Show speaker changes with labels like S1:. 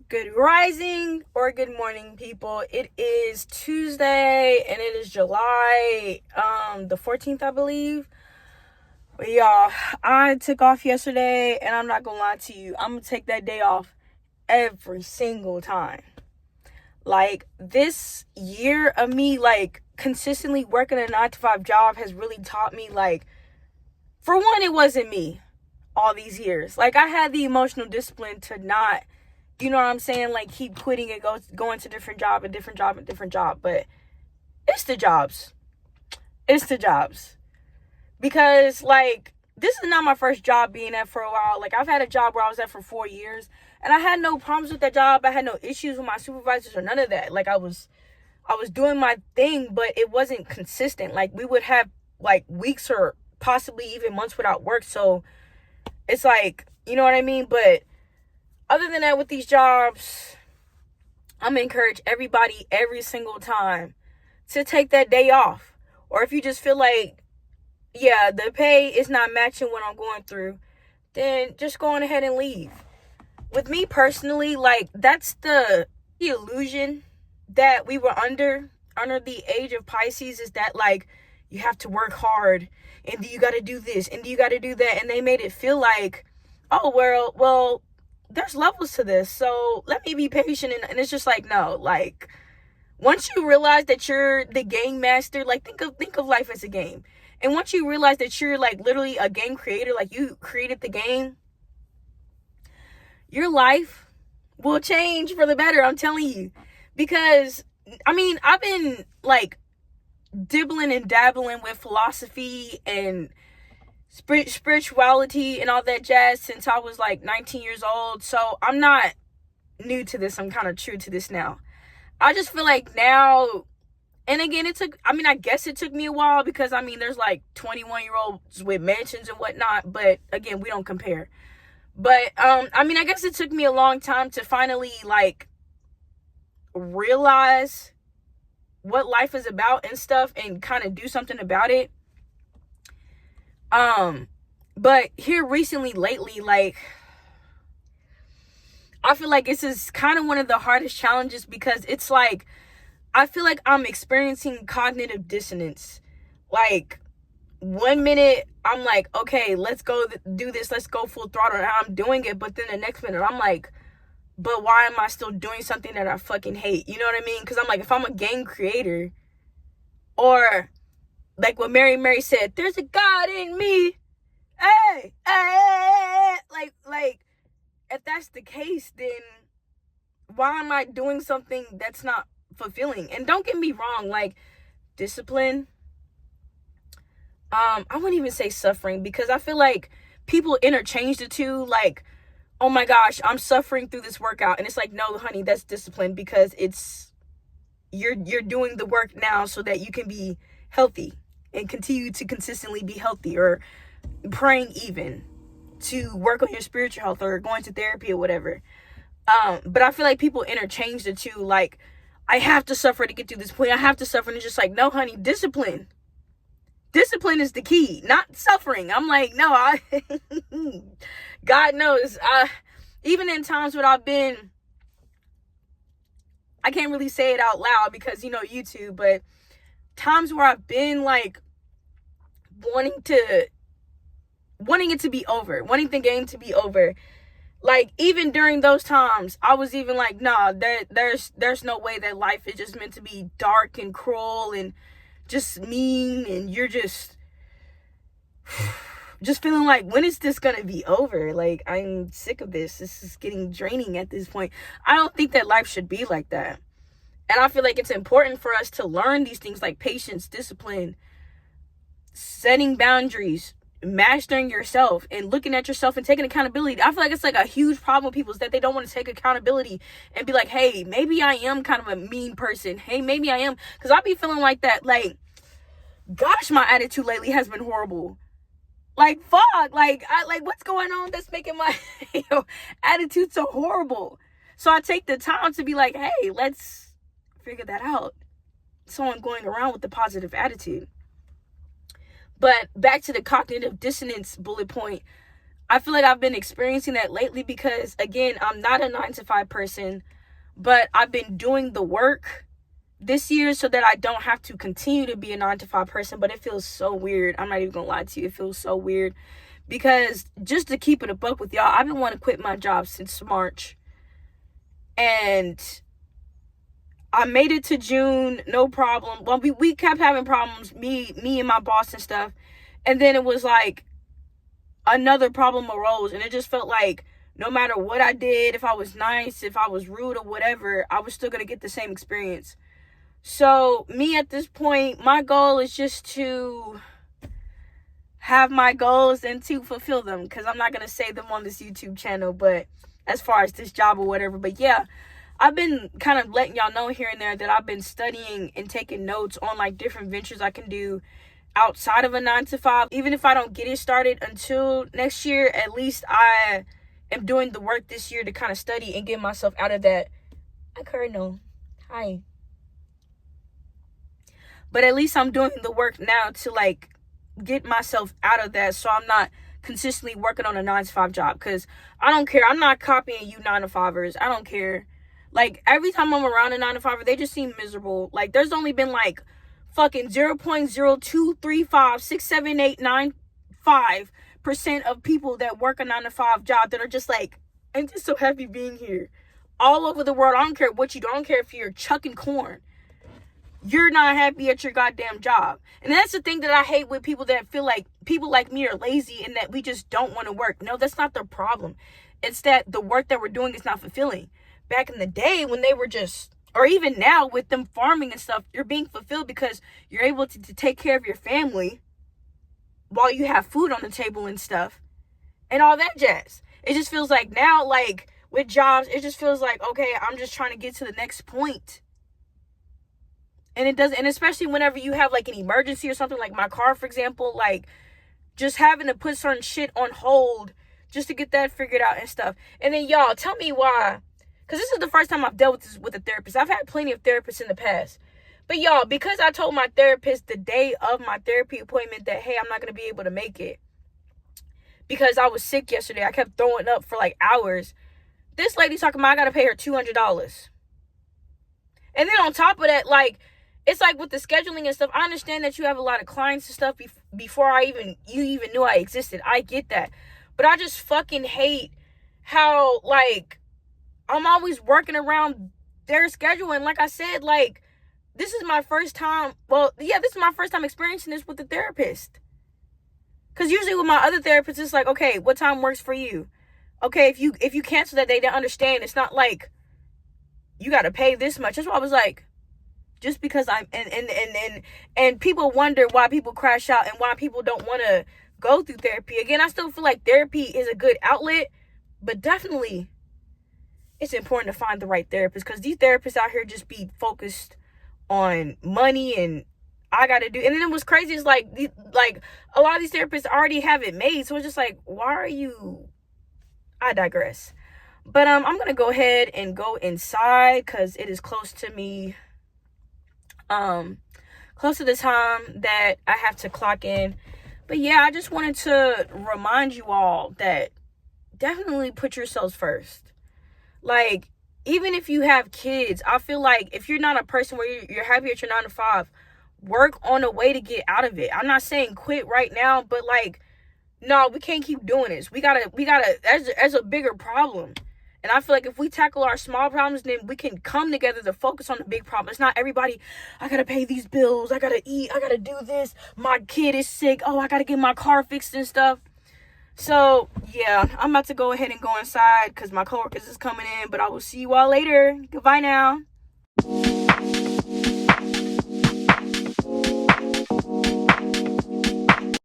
S1: Good rising or good morning, people. It is Tuesday and it is July the 14th, I believe. But y'all, I took off yesterday and I'm not gonna lie to you. I'm gonna take that day off every single time. Like, this year of me consistently working a 9 to 5 job has really taught me, for one, it wasn't me all these years. I had the emotional discipline to not, you know what I'm saying, keep quitting and going to different job and different job and different job. But it's the jobs. Because this is not my first job being at for a while. I've had a job where I was at for 4 years and I had no problems with that job. I had no issues with my supervisors or none of that. I was doing my thing, but it wasn't consistent. We would have weeks or possibly even months without work. So it's you know what I mean? But other than that, with these jobs, I'm going to encourage everybody every single time to take that day off. Or if you just feel yeah, the pay is not matching what I'm going through, then just go on ahead and leave. With me personally, that's the illusion that we were under the age of Pisces, is that you have to work hard and you got to do this and you got to do that. And they made it feel oh, well, there's levels to this, so let me be patient. And it's just no, once you realize that you're the game master, think of life as a game. And once you realize that you're literally a game creator, you created the game, your life will change for the better, I'm telling you. Because I've been dibbling and dabbling with philosophy and spirituality and all that jazz since I was 19 years old. So I'm not new to this. I'm kind of true to this now. I just feel now, and again, I guess it took me a while because there's 21-year-olds with mansions and whatnot, but again, we don't compare. But I guess it took me a long time to finally realize what life is about and stuff and kind of do something about it. But here recently, lately, I feel this is kind of one of the hardest challenges because it's I feel I'm experiencing cognitive dissonance. 1 minute I'm okay, let's go do this, let's go full throttle, and I'm doing it. But then the next minute I'm but why am I still doing something that I fucking hate? You know what I mean? Because I'm if I'm a game creator, or what Mary said, there's a God in me. Hey, if that's the case, then why am I doing something that's not fulfilling? And don't get me wrong, discipline, I wouldn't even say suffering, because I feel people interchange the two. Oh my gosh, I'm suffering through this workout, and it's no, honey, that's discipline, because it's you're doing the work now so that you can be healthy and continue to consistently be healthy, or praying even to work on your spiritual health, or going to therapy or whatever. But I feel people interchange the two. I have to suffer to get to this point. I have to suffer. And it's just no, honey, discipline is the key, not suffering. I'm no, God knows, even in times when I can't really say it out loud because, YouTube, but times where I've been wanting it to be over, wanting the game to be over. Even during those times, I was even nah, there's no way that life is just meant to be dark and cruel and just mean, and you're just feeling when is this gonna be over? I'm sick of this. This is getting draining at this point. I don't think that life should be like that. And I feel it's important for us to learn these things like patience, discipline, setting boundaries, mastering yourself, and looking at yourself and taking accountability. I feel it's a huge problem with people, is that they don't want to take accountability and be hey, maybe I am kind of a mean person. Hey, maybe I am. Because I be feeling that. Gosh, my attitude lately has been horrible. Fuck. What's going on that's making my attitude so horrible? So I take the time to be hey, let's figure that out. So I'm going around with the positive attitude. But back to the cognitive dissonance bullet point. I feel like I've been experiencing that lately because, again, I'm not a 9 to 5 person, but I've been doing the work this year so that I don't have to continue to be a 9 to 5 person. But it feels so weird. I'm not even gonna lie to you. It feels so weird because, just to keep it a buck with y'all, I've been wanting to quit my job since March, and I made it to June, no problem. Well, we kept having problems, me and my boss and stuff, and then it was like another problem arose, and it just felt like no matter what I did, if I was nice, if I was rude or whatever, I was still gonna get the same experience. So me at this point, my goal is just to have my goals and to fulfill them, because I'm not gonna say them on this YouTube channel, but as far as this job or whatever. But yeah, I've been kind of letting y'all know here and there that I've been studying and taking notes on like different ventures I can do outside of a 9 to 5. Even if I don't get it started until next year, at least I am doing the work this year to kind of study and get myself out of that. Hi, Colonel. Hi. But at least I'm doing the work now to like get myself out of that, so I'm not consistently working on a 9 to 5 job. Because I don't care. I'm not copying you 9 to 5ers. I don't care. Like, every time I'm around a 9 to 5er, they just seem miserable. Like, there's only been like fucking 0.023567895% of people that work a 9 to 5 job that are just like, I'm just so happy being here. All over the world. I don't care what you do. I don't care if you're chucking corn. You're not happy at your goddamn job. And that's the thing that I hate with people that feel like people like me are lazy and that we just don't want to work. No, that's not the problem. It's that the work that we're doing is not fulfilling. Back in the day when they were just, or even now with them farming and stuff, you're being fulfilled because you're able to take care of your family while you have food on the table and stuff and all that jazz. It just feels like now, like with jobs, it just feels like, okay, I'm just trying to get to the next point. And it doesn't, and especially whenever you have like an emergency or something, like my car, for example, like just having to put certain shit on hold just to get that figured out and stuff. And then y'all, tell me why. Because this is the first time I've dealt with this with a therapist. I've had plenty of therapists in the past. But y'all, because I told my therapist the day of my therapy appointment that, hey, I'm not going to be able to make it because I was sick yesterday. I kept throwing up for like hours. This lady talking about I got to pay her $200. And then on top of that, like, it's like with the scheduling and stuff, I understand that you have a lot of clients and stuff before you even knew I existed. I get that. But I just fucking hate how, like, I'm always working around their schedule. And like I said, like, this is my first time. Well, yeah, this is my first time experiencing this with a therapist. Because usually with my other therapists, it's like, okay, what time works for you? Okay, if you cancel that, they don't understand. It's not like you got to pay this much. That's why I was like, just because I'm, and people wonder why people crash out and why people don't want to go through therapy. Again, I still feel like therapy is a good outlet, but definitely it's important to find the right therapist, because these therapists out here just be focused on money and I got to do. And then what's crazy is like a lot of these therapists already have it made. So it's just like, why are you, I digress. But I'm going to go ahead and go inside because it is close to me. Close to the time that I have to clock in. But yeah, I just wanted to remind you all that definitely put yourselves first. Like, even if you have kids, I feel like if you're not a person where you're happy at your 9 to 5, work on a way to get out of it. I'm not saying quit right now, but like, no, we can't keep doing this. We gotta, as a bigger problem. And I feel like if we tackle our small problems, then we can come together to focus on the big problem. It's not everybody, I got to pay these bills. I got to eat. I got to do this. My kid is sick. Oh, I got to get my car fixed and stuff. So, yeah, I'm about to go ahead and go inside because my coworkers is coming in. But I will see you all later. Goodbye now.